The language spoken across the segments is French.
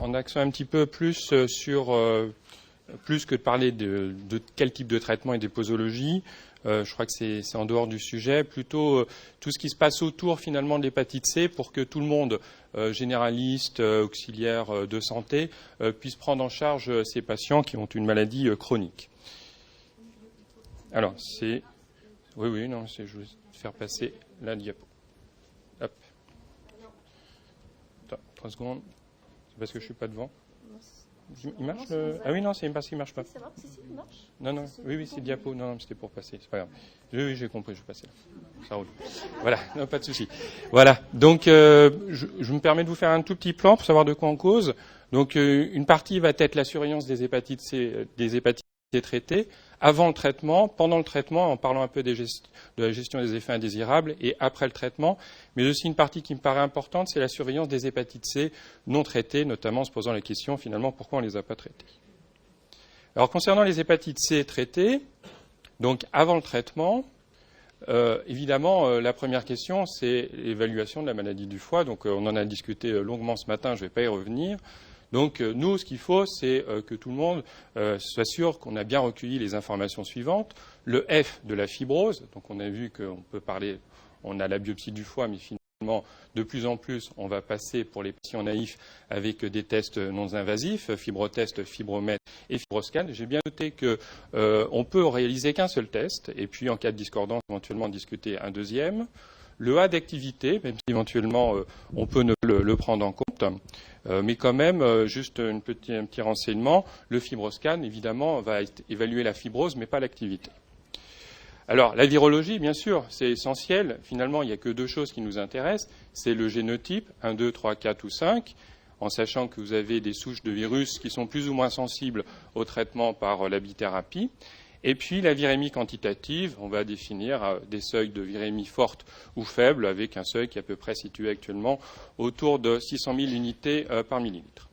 en accent un petit peu plus sur, plus que de parler de quel type de traitement et des posologies, je crois que c'est en dehors du sujet, plutôt tout ce qui se passe autour finalement de l'hépatite C pour que tout le monde, généraliste, auxiliaire de santé, puisse prendre en charge ces patients qui ont une maladie chronique. Alors, c'est... Oui, non, je vais faire passer la diapo. Hop. Attends, 3 secondes. C'est parce que je ne suis pas devant. Il marche Ah oui, non, c'est parce qu'il ne marche pas. Si, il marche. Non, oui, c'est diapo. Non, c'était pour passer. C'est pas grave. Oui, j'ai compris, je vais passer là. Ça roule. Voilà, non, pas de souci. Voilà, donc je me permets de vous faire un tout petit plan pour savoir de quoi on cause. Donc une partie va être la surveillance des hépatites C traitées, avant le traitement, pendant le traitement, en parlant un peu de la gestion des effets indésirables, et après le traitement. Mais aussi une partie qui me paraît importante, c'est la surveillance des hépatites C non traitées, notamment en se posant la question, finalement, pourquoi on ne les a pas traitées. Alors, concernant les hépatites C traitées, donc avant le traitement, évidemment, la première question, c'est l'évaluation de la maladie du foie. Donc, on en a discuté longuement ce matin, je ne vais pas y revenir. Donc, nous, ce qu'il faut, c'est que tout le monde soit sûr qu'on a bien recueilli les informations suivantes. Le F de la fibrose, donc on a vu qu'on peut parler, on a la biopsie du foie, mais finalement, de plus en plus, on va passer pour les patients naïfs avec des tests non invasifs, fibrotest, fibromètre et fibroscan. J'ai bien noté qu'on peut réaliser qu'un seul test, et puis en cas de discordance, éventuellement discuter un deuxième. Le A d'activité, même si éventuellement on peut ne le prendre en compte, mais quand même, juste un petit renseignement, le fibroscan, évidemment, va évaluer la fibrose, mais pas l'activité. Alors, la virologie, bien sûr, c'est essentiel. Finalement, il n'y a que 2 choses qui nous intéressent. C'est le génotype, 1, 2, 3, 4 ou 5, en sachant que vous avez des souches de virus qui sont plus ou moins sensibles au traitement par la bithérapie. Et puis la virémie quantitative, on va définir des seuils de virémie forte ou faible, avec un seuil qui est à peu près situé actuellement autour de 600 000 unités par millilitre.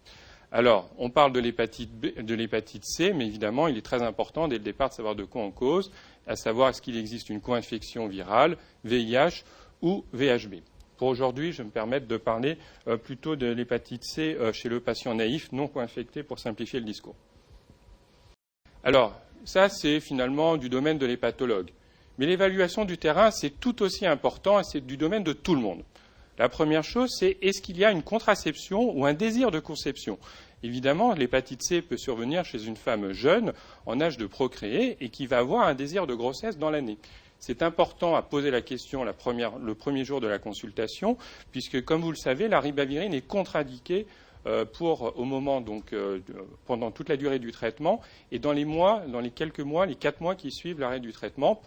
Alors, on parle de l'hépatite C, mais évidemment, il est très important dès le départ de savoir de quoi on cause, à savoir est-ce qu'il existe une co-infection virale, VIH ou VHB. Pour aujourd'hui, je vais me permettre de parler plutôt de l'hépatite C chez le patient naïf non co-infecté pour simplifier le discours. Alors, ça, c'est finalement du domaine de l'hépatologue. Mais l'évaluation du terrain, c'est tout aussi important et c'est du domaine de tout le monde. La première chose, c'est est-ce qu'il y a une contraception ou un désir de conception ? Évidemment, l'hépatite C peut survenir chez une femme jeune, en âge de procréer, et qui va avoir un désir de grossesse dans l'année. C'est important à poser la question le premier jour de la consultation, puisque, comme vous le savez, la ribavirine est contre-indiquée au moment, donc, pendant toute la durée du traitement et dans les 4 mois qui suivent l'arrêt du traitement,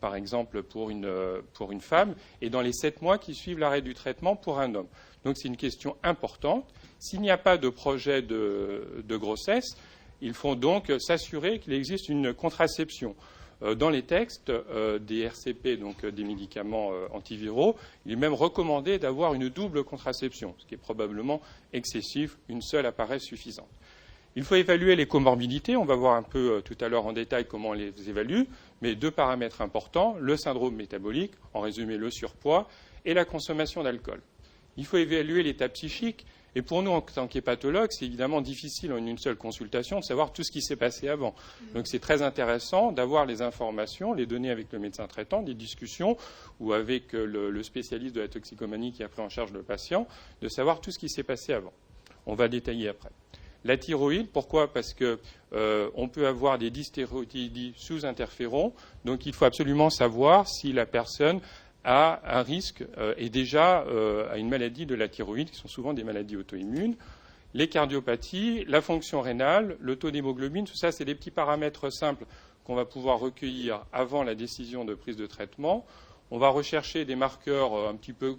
par exemple pour une femme, et dans les 7 mois qui suivent l'arrêt du traitement pour un homme. Donc c'est une question importante. S'il n'y a pas de projet de grossesse, il faut donc s'assurer qu'il existe une contraception. Dans les textes des RCP, donc des médicaments antiviraux, il est même recommandé d'avoir une double contraception, ce qui est probablement excessif. Une seule apparaît suffisante. Il faut évaluer les comorbidités. On va voir un peu tout à l'heure en détail comment on les évalue, mais 2 paramètres importants, le syndrome métabolique, en résumé le surpoids, et la consommation d'alcool. Il faut évaluer l'état psychique. Et pour nous, en tant qu'hépatologue, c'est évidemment difficile en une seule consultation de savoir tout ce qui s'est passé avant. Donc c'est très intéressant d'avoir les informations, les données avec le médecin traitant, des discussions ou avec le spécialiste de la toxicomanie qui a pris en charge le patient, de savoir tout ce qui s'est passé avant. On va détailler après. La thyroïde, pourquoi ? Parce qu'on peut avoir des dysthyroïdies sous interféron, donc il faut absolument savoir si la personne a un risque et déjà à une maladie de la thyroïde, qui sont souvent des maladies auto-immunes. Les cardiopathies, la fonction rénale, le taux d'hémoglobine, tout ça, c'est des petits paramètres simples qu'on va pouvoir recueillir avant la décision de prise de traitement. On va rechercher des marqueurs un petit peu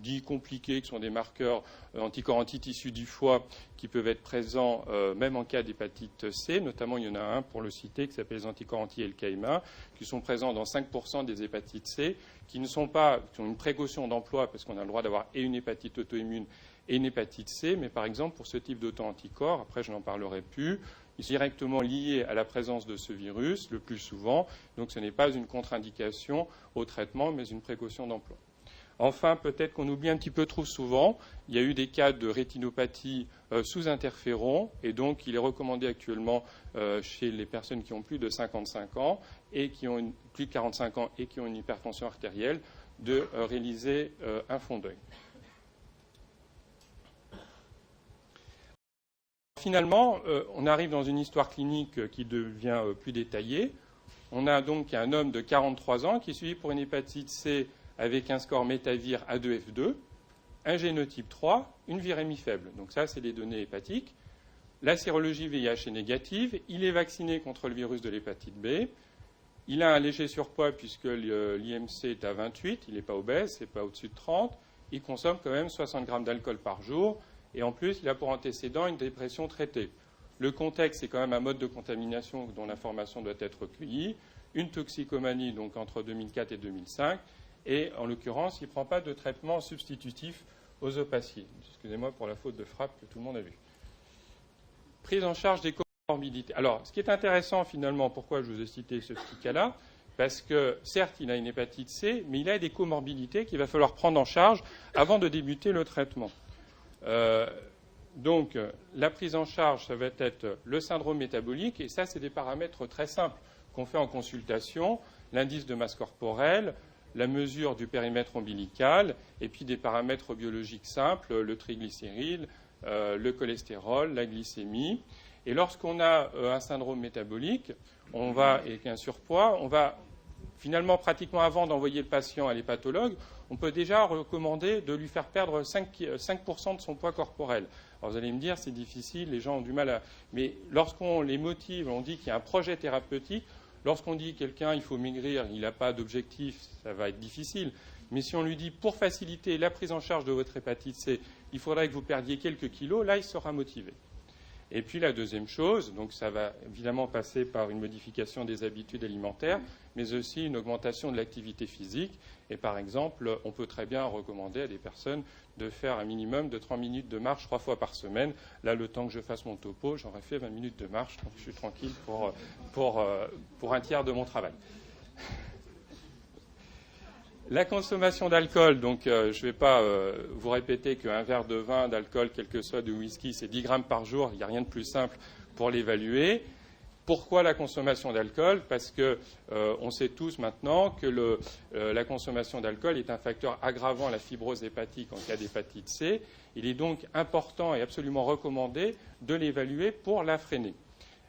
dits compliqués, qui sont des marqueurs anticorps anti-tissus du foie qui peuvent être présents même en cas d'hépatite C. Notamment, il y en a un, pour le citer, qui s'appelle les anticorps anti-LKMA, qui sont présents dans 5% des hépatites C, qui ont une précaution d'emploi, parce qu'on a le droit d'avoir et une hépatite auto-immune et une hépatite C, mais par exemple, pour ce type d'auto-anticorps, après je n'en parlerai plus, ils sont directement liés à la présence de ce virus, le plus souvent, donc ce n'est pas une contre-indication au traitement, mais une précaution d'emploi. Enfin, peut-être qu'on oublie un petit peu trop souvent, il y a eu des cas de rétinopathie sous interféron, et donc il est recommandé actuellement chez les personnes qui ont plus de 55 ans et qui ont plus de 45 ans et qui ont une hypertension artérielle de réaliser un fond d'œil. Finalement, on arrive dans une histoire clinique qui devient plus détaillée. On a donc un homme de 43 ans qui est suivi pour une hépatite C avec un score métavir A2F2, un génotype 3, une virémie faible. Donc ça, c'est les données hépatiques. La sérologie VIH est négative. Il est vacciné contre le virus de l'hépatite B. Il a un léger surpoids puisque l'IMC est à 28. Il n'est pas obèse, c'est pas au-dessus de 30. Il consomme quand même 60 grammes d'alcool par jour. Et en plus, il a pour antécédent une dépression traitée. Le contexte, c'est quand même un mode de contamination dont l'information doit être recueillie. Une toxicomanie, donc entre 2004 et 2005. Et en l'occurrence, il ne prend pas de traitement substitutif aux opaciers. Excusez-moi pour la faute de frappe que tout le monde a vue. Prise en charge des comorbidités. Alors, ce qui est intéressant finalement, pourquoi je vous ai cité ce petit cas-là, parce que certes, il a une hépatite C, mais il a des comorbidités qu'il va falloir prendre en charge avant de débuter le traitement. Donc, la prise en charge, ça va être le syndrome métabolique, et ça, c'est des paramètres très simples qu'on fait en consultation, l'indice de masse corporelle, la mesure du périmètre ombilical, et puis des paramètres biologiques simples, le triglycéride, le cholestérol, la glycémie. Et lorsqu'on a un syndrome métabolique, et un surpoids, on va finalement, pratiquement avant d'envoyer le patient à l'hépatologue, on peut déjà recommander de lui faire perdre 5% de son poids corporel. Alors vous allez me dire, c'est difficile, les gens ont du mal à... Mais lorsqu'on les motive, on dit qu'il y a un projet thérapeutique, lorsqu'on dit quelqu'un, il faut maigrir, il n'a pas d'objectif, ça va être difficile. Mais si on lui dit, pour faciliter la prise en charge de votre hépatite C, il faudrait que vous perdiez quelques kilos, là, il sera motivé. Et puis la deuxième chose, donc ça va évidemment passer par une modification des habitudes alimentaires, mais aussi une augmentation de l'activité physique. Et par exemple, on peut très bien recommander à des personnes de faire un minimum de 30 minutes de marche 3 fois par semaine. Là, le temps que je fasse mon topo, j'aurais fait 20 minutes de marche, donc je suis tranquille pour un tiers de mon travail. La consommation d'alcool, donc je ne vais pas vous répéter qu'un verre de vin, d'alcool, quel que soit, de whisky, c'est 10 grammes par jour. Il n'y a rien de plus simple pour l'évaluer. Pourquoi la consommation d'alcool ? Parce qu'on sait tous maintenant que la consommation d'alcool est un facteur aggravant à la fibrose hépatique en cas d'hépatite C. Il est donc important et absolument recommandé de l'évaluer pour la freiner.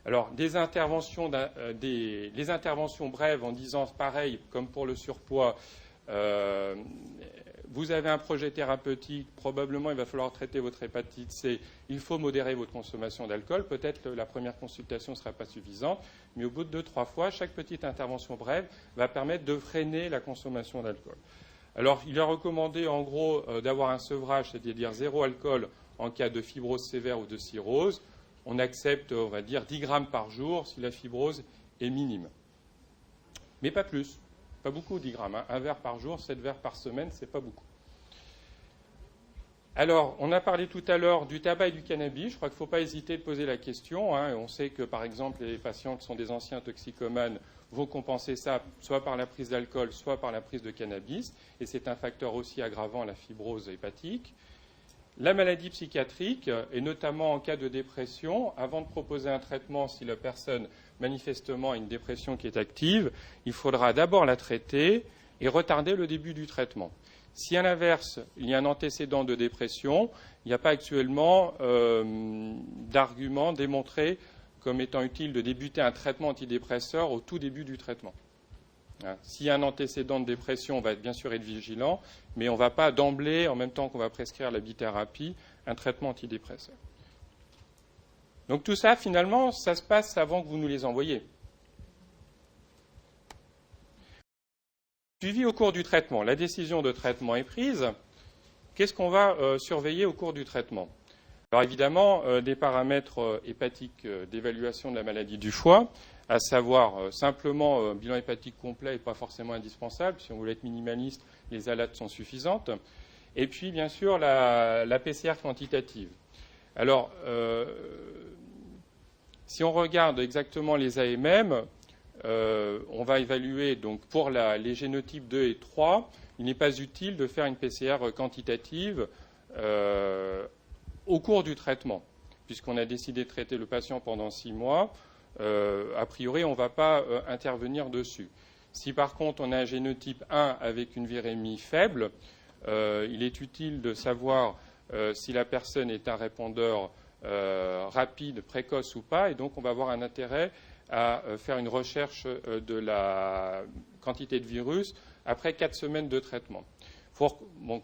Alors, les interventions brèves en disant pareil, comme pour le surpoids, vous avez un projet thérapeutique, probablement il va falloir traiter votre hépatite C, il faut modérer votre consommation d'alcool, peut-être la première consultation ne sera pas suffisante, mais au bout de 2-3 fois, chaque petite intervention brève va permettre de freiner la consommation d'alcool. Alors, il est recommandé en gros d'avoir un sevrage, c'est-à-dire 0 alcool en cas de fibrose sévère ou de cirrhose. On accepte, on va dire, 10 grammes par jour si la fibrose est minime. Mais pas plus. Pas beaucoup, 10 grammes. Hein. Un verre par jour, 7 verres par semaine, c'est pas beaucoup. Alors, on a parlé tout à l'heure du tabac et du cannabis. Je crois qu'il ne faut pas hésiter de poser la question. Hein. On sait que, par exemple, les patients qui sont des anciens toxicomanes vont compenser ça soit par la prise d'alcool, soit par la prise de cannabis. Et c'est un facteur aussi aggravant à la fibrose hépatique. La maladie psychiatrique, et notamment en cas de dépression, avant de proposer un traitement, si la personne manifestement a une dépression qui est active, il faudra d'abord la traiter et retarder le début du traitement. Si à l'inverse, il y a un antécédent de dépression, il n'y a pas actuellement d'argument démontré comme étant utile de débuter un traitement antidépresseur au tout début du traitement. S'il y a un antécédent de dépression, on va bien sûr être vigilant, mais on ne va pas d'emblée, en même temps qu'on va prescrire la bithérapie, un traitement antidépresseur. Donc tout ça, finalement, ça se passe avant que vous nous les envoyiez. Suivi au cours du traitement. La décision de traitement est prise. Qu'est-ce qu'on va surveiller au cours du traitement ? Alors évidemment, des paramètres hépatiques d'évaluation de la maladie du foie, à savoir simplement bilan hépatique complet n'est pas forcément indispensable. Si on voulait être minimaliste, les ALAT sont suffisantes. Et puis, bien sûr, la PCR quantitative. Alors, si on regarde exactement les AMM, on va évaluer, donc pour les génotypes 2 et 3, il n'est pas utile de faire une PCR quantitative au cours du traitement, puisqu'on a décidé de traiter le patient pendant 6 mois. A priori, on ne va pas intervenir dessus. Si par contre on a un génotype 1 avec une virémie faible, il est utile de savoir si la personne est un répondeur rapide, précoce ou pas, et donc on va avoir un intérêt à faire une recherche de la quantité de virus après 4 semaines de traitement.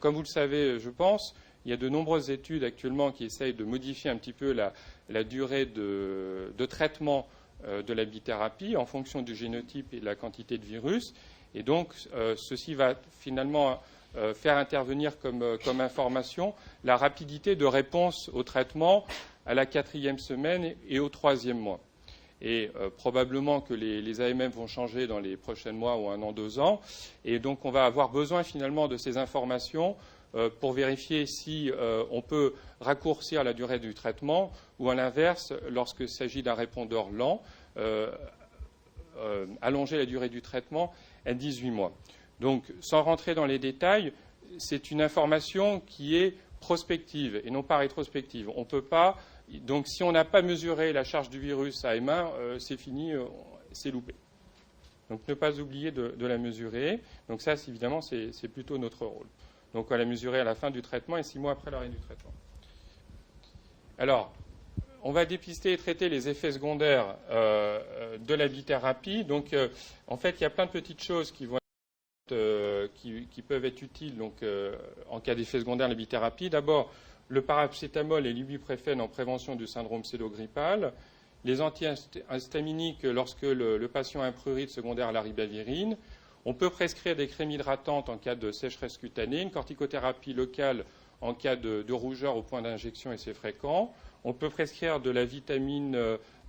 Comme vous le savez, je pense, il y a de nombreuses études actuellement qui essayent de modifier un petit peu la durée de traitement de la bithérapie en fonction du génotype et de la quantité de virus. Et donc, ceci va finalement faire intervenir comme information la rapidité de réponse au traitement à la 4e semaine et au 3e mois. Et probablement que les AMM vont changer dans les prochains mois ou 1 an, 2 ans. Et donc, on va avoir besoin finalement de ces informations pour vérifier si on peut raccourcir la durée du traitement ou, à l'inverse, lorsqu'il s'agit d'un répondeur lent, allonger la durée du traitement à 18 mois. Donc, sans rentrer dans les détails, c'est une information qui est prospective et non pas rétrospective. On ne peut pas. Donc, si on n'a pas mesuré la charge du virus à M1, c'est fini, c'est loupé. Donc, ne pas oublier de la mesurer. Donc, ça, évidemment, c'est plutôt notre rôle. Donc, on va la mesurer à la fin du traitement et 6 mois après l'arrêt du traitement. Alors, on va dépister et traiter les effets secondaires de la bithérapie. Donc, en fait, il y a plein de petites choses qui peuvent être utiles donc, en cas d'effets secondaires de la bithérapie. D'abord, le paracétamol et l'ibuprofène en prévention du syndrome pseudo-grippal, les antihistaminiques lorsque le patient a un prurite secondaire à la ribavirine. On peut prescrire des crèmes hydratantes en cas de sécheresse cutanée, une corticothérapie locale en cas de rougeur au point d'injection et c'est fréquent. On peut prescrire de la vitamine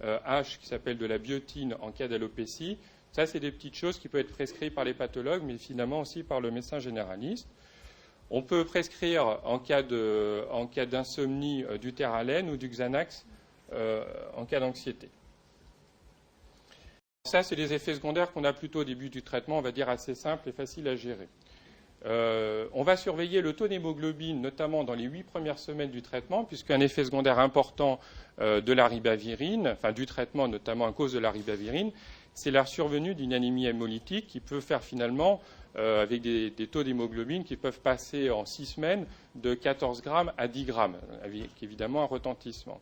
H qui s'appelle de la biotine en cas d'alopécie. Ça, c'est des petites choses qui peuvent être prescrites par les pathologues, mais finalement aussi par le médecin généraliste. On peut prescrire en cas d'insomnie du Teralène ou du Xanax en cas d'anxiété. Ça, c'est des effets secondaires qu'on a plutôt au début du traitement, on va dire assez simples et faciles à gérer. On va surveiller le taux d'hémoglobine, notamment dans les 8 premières semaines du traitement, puisqu'un effet secondaire important de la ribavirine, enfin du traitement notamment à cause de la ribavirine, c'est la survenue d'une anémie hémolytique qui peut faire finalement, avec des taux d'hémoglobine qui peuvent passer en 6 semaines de 14 grammes à 10 grammes, avec évidemment un retentissement.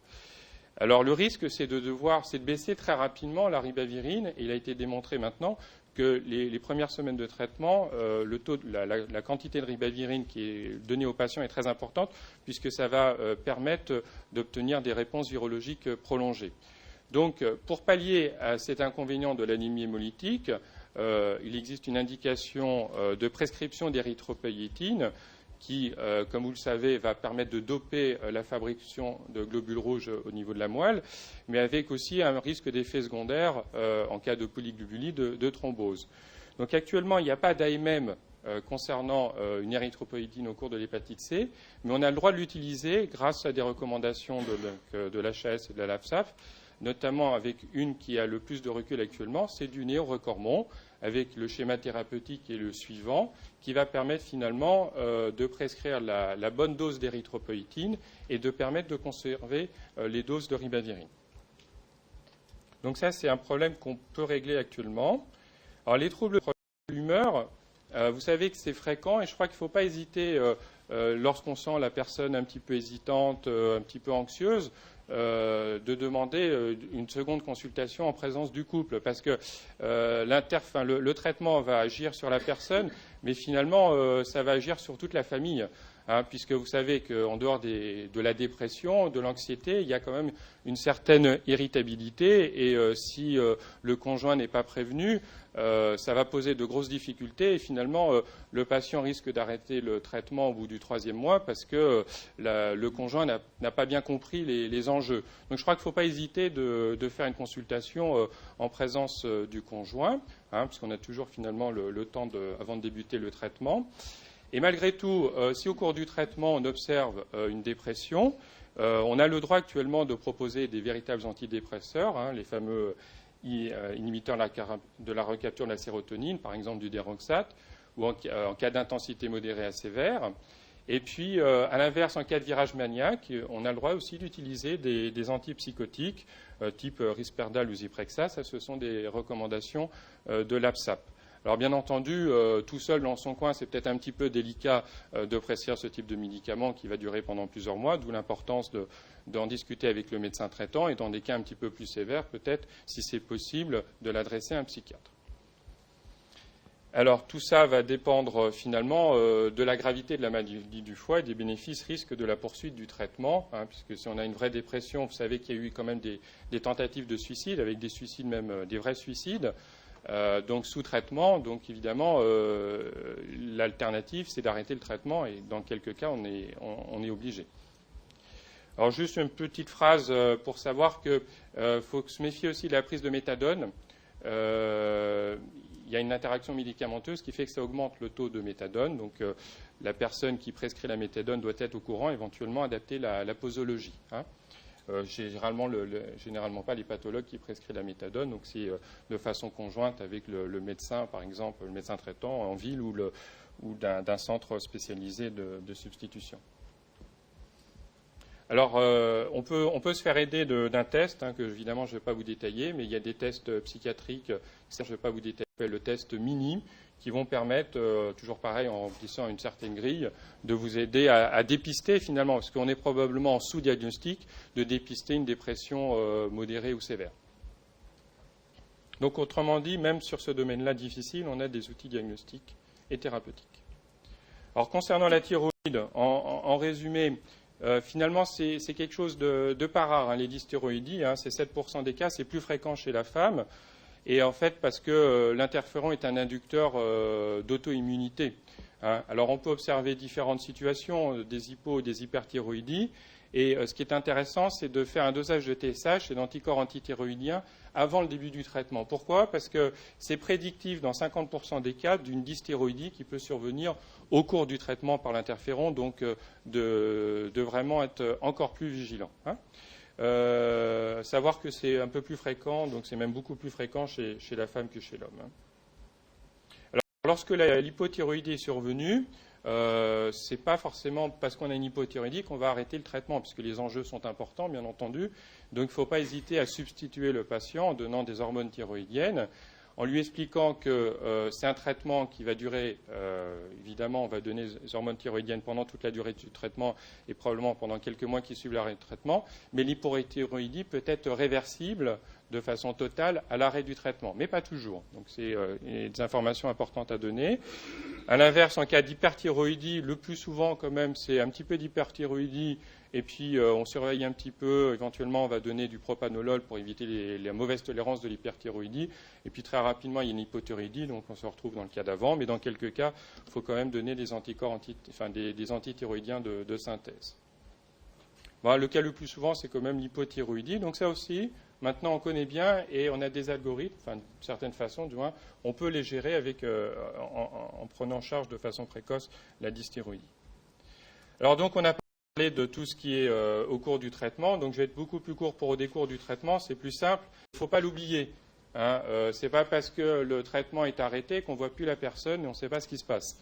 Alors le risque, c'est de baisser très rapidement la ribavirine, et il a été démontré maintenant que les premières semaines de traitement, la quantité de ribavirine qui est donnée aux patients est très importante, puisque ça va permettre d'obtenir des réponses virologiques prolongées. Donc, pour pallier à cet inconvénient de l'anémie hémolytique, il existe une indication de prescription d'érythropoïétine qui, comme vous le savez, va permettre de doper la fabrication de globules rouges au niveau de la moelle, mais avec aussi un risque d'effet secondaire en cas de polyglobulie de thrombose. Donc actuellement, il n'y a pas d'AMM concernant une érythropoïétine au cours de l'hépatite C, mais on a le droit de l'utiliser grâce à des recommandations de l'HAS et de la LAFSAF, notamment avec une qui a le plus de recul actuellement, c'est du Néorecormon, avec le schéma thérapeutique et le suivant, qui va permettre finalement de prescrire la bonne dose d'érythropoïétine et de permettre de conserver les doses de ribavirine. Donc ça, c'est un problème qu'on peut régler actuellement. Alors les troubles de l'humeur, vous savez que c'est fréquent et je crois qu'il ne faut pas hésiter, lorsqu'on sent la personne un petit peu hésitante, un petit peu anxieuse, de demander une seconde consultation en présence du couple, parce que le traitement va agir sur la personne, mais finalement, ça va agir sur toute la famille. Puisque vous savez qu'en dehors de la dépression, de l'anxiété, il y a quand même une certaine irritabilité et si le conjoint n'est pas prévenu, ça va poser de grosses difficultés et finalement le patient risque d'arrêter le traitement au bout du 3e mois parce que le conjoint n'a pas bien compris les enjeux. Donc je crois qu'il ne faut pas hésiter de faire une consultation en présence du conjoint, puisqu'on a toujours finalement le temps avant de débuter le traitement. Et malgré tout, si au cours du traitement on observe une dépression, on a le droit actuellement de proposer des véritables antidépresseurs, les fameux inhibiteurs de la recapture de la sérotonine, par exemple du déroxate, ou en cas d'intensité modérée à sévère. Et puis, à l'inverse, en cas de virage maniaque, on a le droit aussi d'utiliser des antipsychotiques type Risperdal ou Zyprexa. Ça, ce sont des recommandations de l'APSAP. Alors, bien entendu, tout seul dans son coin, c'est peut-être un petit peu délicat de prescrire ce type de médicament qui va durer pendant plusieurs mois, d'où l'importance d'en discuter avec le médecin traitant et dans des cas un petit peu plus sévères, peut-être, si c'est possible, de l'adresser à un psychiatre. Alors, tout ça va dépendre finalement de la gravité de la maladie du foie et des bénéfices-risques de la poursuite du traitement, puisque si on a une vraie dépression, vous savez qu'il y a eu quand même des tentatives de suicide, avec des suicides même, des vrais suicides, donc sous traitement. Donc, évidemment, l'alternative, c'est d'arrêter le traitement, et dans quelques cas, on est obligé. Alors, juste une petite phrase pour savoir qu'il faut se méfier aussi de la prise de méthadone. Il y a une interaction médicamenteuse qui fait que ça augmente le taux de méthadone. Donc, la personne qui prescrit la méthadone doit être au courant, éventuellement adapter la posologie. Généralement pas les pathologues qui prescrivent la méthadone. Donc, c'est de façon conjointe avec le médecin, par exemple, le médecin traitant en ville ou d'un centre spécialisé de substitution. Alors, on peut se faire aider d'un test, que évidemment je ne vais pas vous détailler, mais il y a des tests psychiatriques, je ne vais pas vous détailler, le test MINI, qui vont permettre, toujours pareil, en remplissant une certaine grille, de vous aider à dépister finalement, parce qu'on est probablement en sous-diagnostic, de dépister une dépression modérée ou sévère. Donc, autrement dit, même sur ce domaine-là difficile, on a des outils diagnostiques et thérapeutiques. Alors, concernant la thyroïde, en résumé, finalement, c'est quelque chose de pas rare, les dysthyroïdies, c'est 7% des cas, c'est plus fréquent chez la femme, et en fait parce que l'interféron est un inducteur d'auto-immunité. Alors on peut observer différentes situations, des hypo et des hyperthyroïdies, et ce qui est intéressant, c'est de faire un dosage de TSH et d'anticorps antithyroïdiens avant le début du traitement. Pourquoi ? Parce que c'est prédictif dans 50% des cas d'une dysthyroïdie qui peut survenir au cours du traitement par l'interféron, donc de vraiment être encore plus vigilant. Savoir que c'est un peu plus fréquent, donc c'est même beaucoup plus fréquent chez la femme que chez l'homme. Alors, lorsque l'hypothyroïdie est survenue, ce n'est pas forcément parce qu'on a une hypothyroïdie qu'on va arrêter le traitement, puisque les enjeux sont importants, bien entendu. Donc, il ne faut pas hésiter à substituer le patient en donnant des hormones thyroïdiennes, en lui expliquant que c'est un traitement qui va durer, évidemment, on va donner des hormones thyroïdiennes pendant toute la durée du traitement et probablement pendant quelques mois qui suivent l'arrêt du traitement, mais l'hypothyroïdie peut être réversible de façon totale à l'arrêt du traitement, mais pas toujours. Donc, c'est des informations importantes à donner. À l'inverse, en cas d'hyperthyroïdie, le plus souvent, quand même, c'est un petit peu d'hyperthyroïdie, et puis on surveille un petit peu. Éventuellement, on va donner du propanolol pour éviter la mauvaise tolérance de l'hyperthyroïdie. Et puis, très rapidement, il y a une hypothyroïdie, donc on se retrouve dans le cas d'avant. Mais dans quelques cas, il faut quand même donner des anticorps, des antithyroïdiens de synthèse. Bon, le cas le plus souvent, c'est quand même l'hypothyroïdie. Donc ça aussi, maintenant, on connaît bien et on a des algorithmes, d'une certaine façon, du moins, on peut les gérer en prenant en charge de façon précoce la dysthyroïdie. Alors donc, on a parlé de tout ce qui est au cours du traitement. Donc, je vais être beaucoup plus court pour au décours du traitement. C'est plus simple. Il ne faut pas l'oublier. Ce n'est pas parce que le traitement est arrêté qu'on ne voit plus la personne et on ne sait pas ce qui se passe.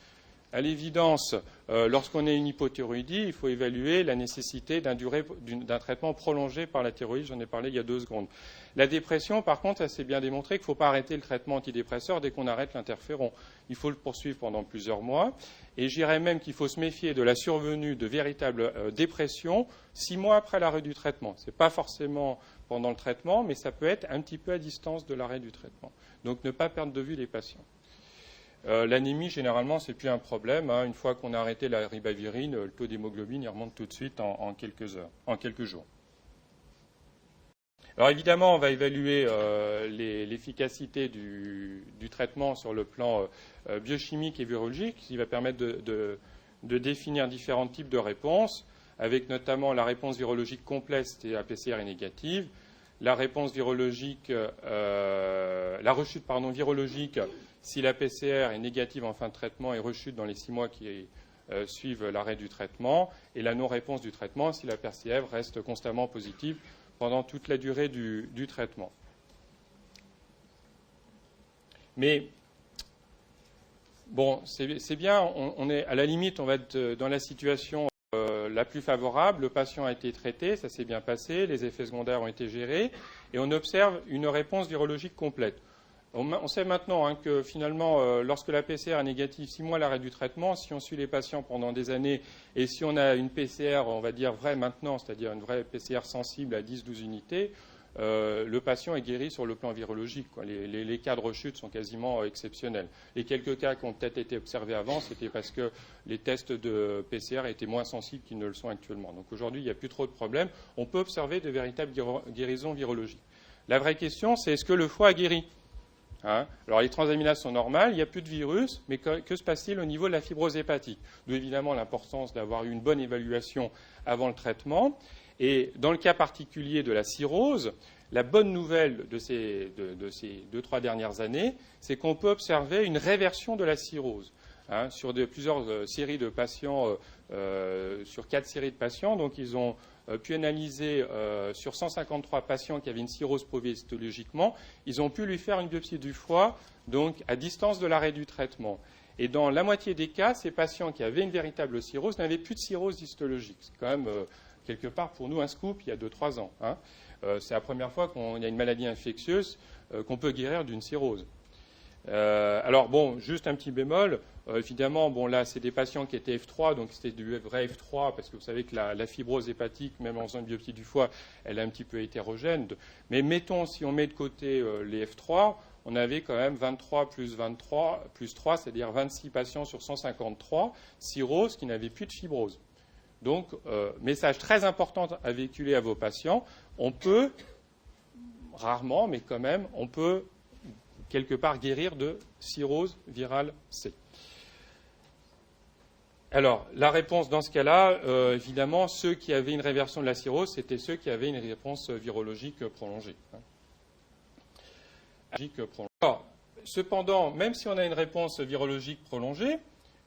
À l'évidence, lorsqu'on a une hypothyroïdie, il faut évaluer la nécessité d'un traitement prolongé par la thyroïde. J'en ai parlé il y a 2 secondes. La dépression, par contre, ça s'est bien démontré qu'il ne faut pas arrêter le traitement antidépresseur dès qu'on arrête l'interféron. Il faut le poursuivre pendant plusieurs mois. Et je dirais même qu'il faut se méfier de la survenue de véritables dépressions 6 mois après l'arrêt du traitement. Ce n'est pas forcément pendant le traitement, mais ça peut être un petit peu à distance de l'arrêt du traitement. Donc ne pas perdre de vue les patients. L'anémie, généralement, ce n'est plus un problème. Une fois qu'on a arrêté la ribavirine, le taux d'hémoglobine il remonte tout de suite en quelques heures, en quelques jours. Alors évidemment, on va évaluer l'efficacité du traitement sur le plan biochimique et virologique, qui va permettre de définir différents types de réponses, avec notamment la réponse virologique complète, c'est la PCR est négative, la réponse virologique, la rechute virologique, si la PCR est négative en fin de traitement et rechute dans les 6 mois qui suivent l'arrêt du traitement, et la non-réponse du traitement si la PCR reste constamment positive pendant toute la durée du traitement. Mais bon, c'est bien, on est à la limite, on va être dans la situation la plus favorable. Le patient a été traité, ça s'est bien passé, les effets secondaires ont été gérés, et on observe une réponse virologique complète. On sait maintenant que finalement, lorsque la PCR est négative 6 mois à l'arrêt du traitement, si on suit les patients pendant des années et si on a une PCR, on va dire vraie maintenant, c'est-à-dire une vraie PCR sensible à 10-12 unités, le patient est guéri sur le plan virologique. Les cas de rechute sont quasiment exceptionnels. Les quelques cas qui ont peut-être été observés avant, c'était parce que les tests de PCR étaient moins sensibles qu'ils ne le sont actuellement. Donc aujourd'hui, il n'y a plus trop de problèmes. On peut observer de véritables guérisons virologiques. La vraie question, c'est est-ce que le foie a guéri ? Alors les transaminases sont normales, il n'y a plus de virus, mais que se passe-t-il au niveau de la fibrose hépatique ? D'où évidemment l'importance d'avoir eu une bonne évaluation avant le traitement. Et dans le cas particulier de la cirrhose, la bonne nouvelle de ces 2-3 dernières années, c'est qu'on peut observer une réversion de la cirrhose sur plusieurs séries de patients, sur 4 séries de patients. Donc ils ont pu analyser sur 153 patients qui avaient une cirrhose prouvée histologiquement, ils ont pu lui faire une biopsie du foie, donc à distance de l'arrêt du traitement. Et dans la moitié des cas, ces patients qui avaient une véritable cirrhose n'avaient plus de cirrhose histologique. C'est quand même, quelque part, pour nous, un scoop il y a 2-3 ans. C'est la première fois qu'on y a une maladie infectieuse qu'on peut guérir d'une cirrhose. Alors, bon, juste un petit bémol. Évidemment, bon, là, c'est des patients qui étaient F3, donc c'était du vrai F3, parce que vous savez que la fibrose hépatique, même en faisant une biopsie du foie, elle est un petit peu hétérogène. Mais mettons, si on met de côté les F3, on avait quand même 23 plus 23 plus 3, c'est-à-dire 26 patients sur 153, cirrhose qui n'avaient plus de fibrose. Donc, message très important à véhiculer à vos patients, on peut, rarement, mais quand même, on peut quelque part guérir de cirrhose virale C. Alors, la réponse dans ce cas-là, évidemment, ceux qui avaient une réversion de la cirrhose, c'était ceux qui avaient une réponse virologique prolongée. Alors, cependant, même si on a une réponse virologique prolongée,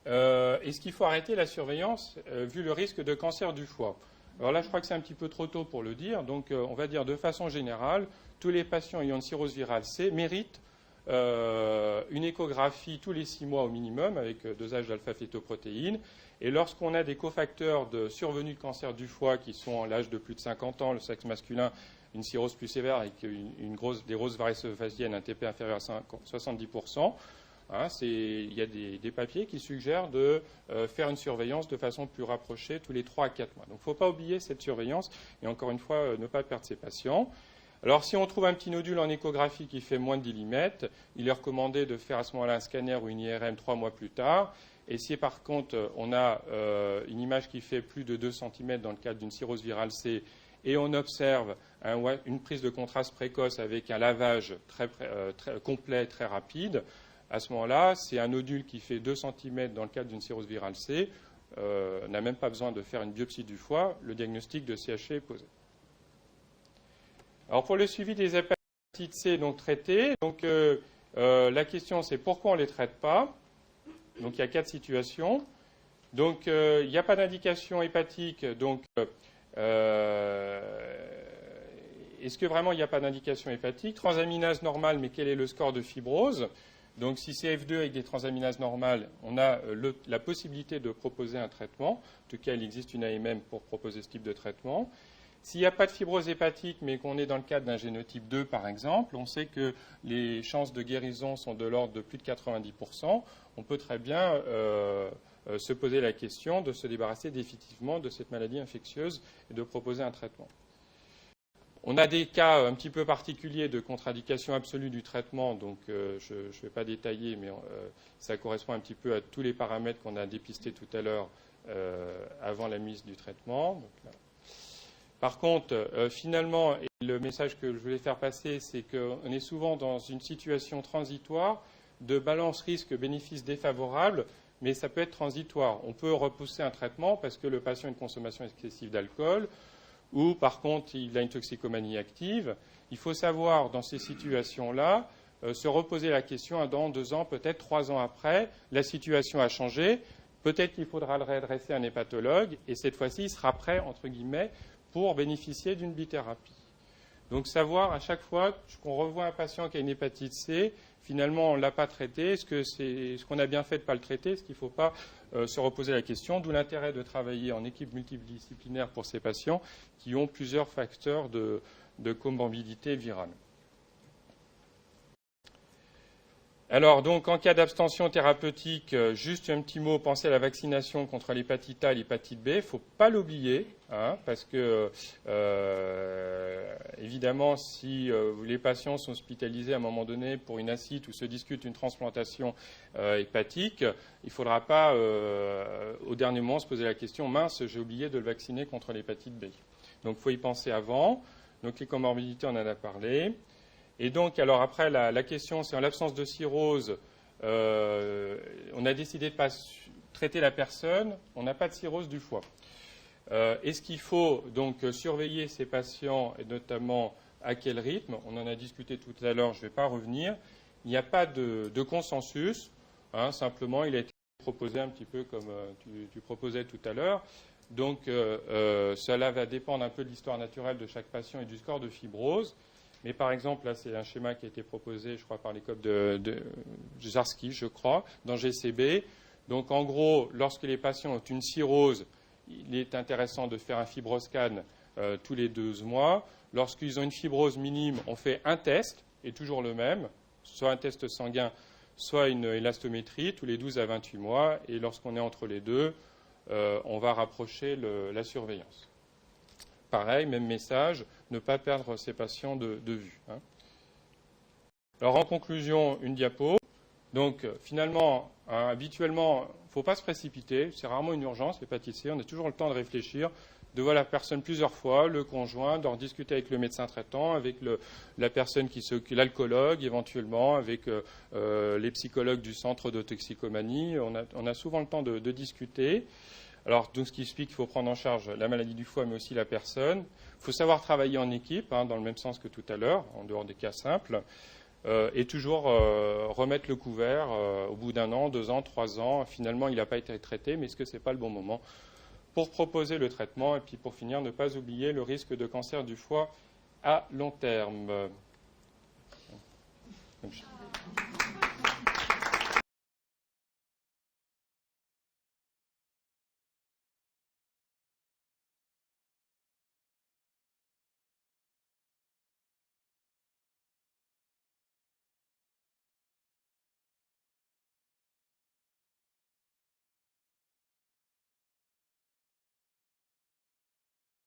est-ce qu'il faut arrêter la surveillance vu le risque de cancer du foie ? Alors là, je crois que c'est un petit peu trop tôt pour le dire. Donc, on va dire de façon générale, tous les patients ayant une cirrhose virale C méritent une échographie tous les 6 mois au minimum avec dosage d'alpha-fétoprotéines. Et lorsqu'on a des cofacteurs de survenue de cancer du foie qui sont à l'âge de plus de 50 ans, le sexe masculin, une cirrhose plus sévère avec des roses varicophagiennes, un TP inférieur à 70%, il y a des papiers qui suggèrent de faire une surveillance de façon plus rapprochée tous les 3 à 4 mois. Donc il ne faut pas oublier cette surveillance et encore une fois ne pas perdre ses patients. Alors, si on trouve un petit nodule en échographie qui fait moins de 10 mm, il est recommandé de faire à ce moment-là un scanner ou une IRM 3 mois plus tard. Et si par contre on a une image qui fait plus de 2 cm dans le cadre d'une cirrhose virale C et on observe une prise de contraste précoce avec un lavage très complet, très rapide, à ce moment-là, c'est un nodule qui fait 2 cm dans le cadre d'une cirrhose virale C, n'a même pas besoin de faire une biopsie du foie, le diagnostic de CHC est posé. Alors pour le suivi des hépatites C donc traitées, donc, la question c'est pourquoi on ne les traite pas. Donc il y a 4 situations. Donc il n'y a pas d'indication hépatique. Donc est-ce que vraiment il n'y a pas d'indication hépatique ? Transaminase normale, mais quel est le score de fibrose ? Donc si c'est F2 avec des transaminases normales, on a la possibilité de proposer un traitement. En tout cas, il existe une AMM pour proposer ce type de traitement. S'il n'y a pas de fibrose hépatique, mais qu'on est dans le cadre d'un génotype 2, par exemple, on sait que les chances de guérison sont de l'ordre de plus de 90%. On peut très bien se poser la question de se débarrasser définitivement de cette maladie infectieuse et de proposer un traitement. On a des cas un petit peu particuliers de contre-indication absolue du traitement, donc je ne vais pas détailler, mais ça correspond un petit peu à tous les paramètres qu'on a dépistés tout à l'heure avant la mise du traitement. Donc, là. Par contre, finalement, et le message que je voulais faire passer, c'est qu'on est souvent dans une situation transitoire de balance risque-bénéfice défavorable, mais ça peut être transitoire. On peut repousser un traitement parce que le patient a une consommation excessive d'alcool ou, par contre, il a une toxicomanie active. Il faut savoir, dans ces situations-là, se reposer la question dans 2 ans, peut-être 3 ans après, la situation a changé. Peut-être qu'il faudra le réadresser à un hépatologue et cette fois-ci, il sera prêt, entre guillemets, pour bénéficier d'une bithérapie. Donc savoir à chaque fois qu'on revoit un patient qui a une hépatite C, finalement, on ne l'a pas traité. Est-ce qu'on a bien fait de ne pas le traiter? Est-ce qu'il ne faut pas se reposer la question? D'où l'intérêt de travailler en équipe multidisciplinaire pour ces patients qui ont plusieurs facteurs de comorbidité virale. Alors, donc, en cas d'abstention thérapeutique, juste un petit mot, pensez à la vaccination contre l'hépatite A et l'hépatite B. Il ne faut pas l'oublier, hein, parce que, évidemment, si les patients sont hospitalisés à un moment donné pour une acite ou se discutent une transplantation hépatique, il ne faudra pas, au dernier moment, se poser la question « mince, j'ai oublié de le vacciner contre l'hépatite B ». Donc, il faut y penser avant. Donc, les comorbidités, on en a parlé. Et donc, alors après, la question, c'est en l'absence de cirrhose, on a décidé de ne pas traiter la personne, on n'a pas de cirrhose du foie. Est-ce qu'il faut donc surveiller ces patients, et notamment à quel rythme? On en a discuté tout à l'heure, je ne vais pas revenir. Il n'y a pas de consensus, hein, simplement il a été proposé un petit peu comme tu proposais tout à l'heure. Donc, cela va dépendre un peu de l'histoire naturelle de chaque patient et du score de fibrose. Mais par exemple, là, c'est un schéma qui a été proposé, je crois, par l'école de Zarski, je crois, dans GCB. Donc, en gros, lorsque les patients ont une cirrhose, il est intéressant de faire un fibroscan tous les 12 mois. Lorsqu'ils ont une fibrose minime, on fait un test, et toujours le même, soit un test sanguin, soit une élastométrie, tous les 12 à 28 mois. Et lorsqu'on est entre les deux, on va rapprocher la surveillance. Pareil, même message, ne pas perdre ces patients de vue. Hein. Alors, en conclusion, une diapo. Donc, finalement, hein, habituellement, il ne faut pas se précipiter. C'est rarement une urgence, l'hépatite C. On a toujours le temps de réfléchir, de voir la personne plusieurs fois, le conjoint, d'en discuter avec le médecin traitant, avec la personne qui s'occupe, l'alcoologue éventuellement, avec les psychologues du centre de toxicomanie. On a souvent le temps de discuter. Alors, donc, ce qui explique qu'il faut prendre en charge la maladie du foie, mais aussi la personne. Il faut savoir travailler en équipe, hein, dans le même sens que tout à l'heure, en dehors des cas simples, et toujours remettre le couvert au bout d'1 an, 2 ans, 3 ans. Finalement, il n'a pas été traité, mais est-ce que ce n'est pas le bon moment pour proposer le traitement? Et puis, pour finir, ne pas oublier le risque de cancer du foie à long terme. Donc,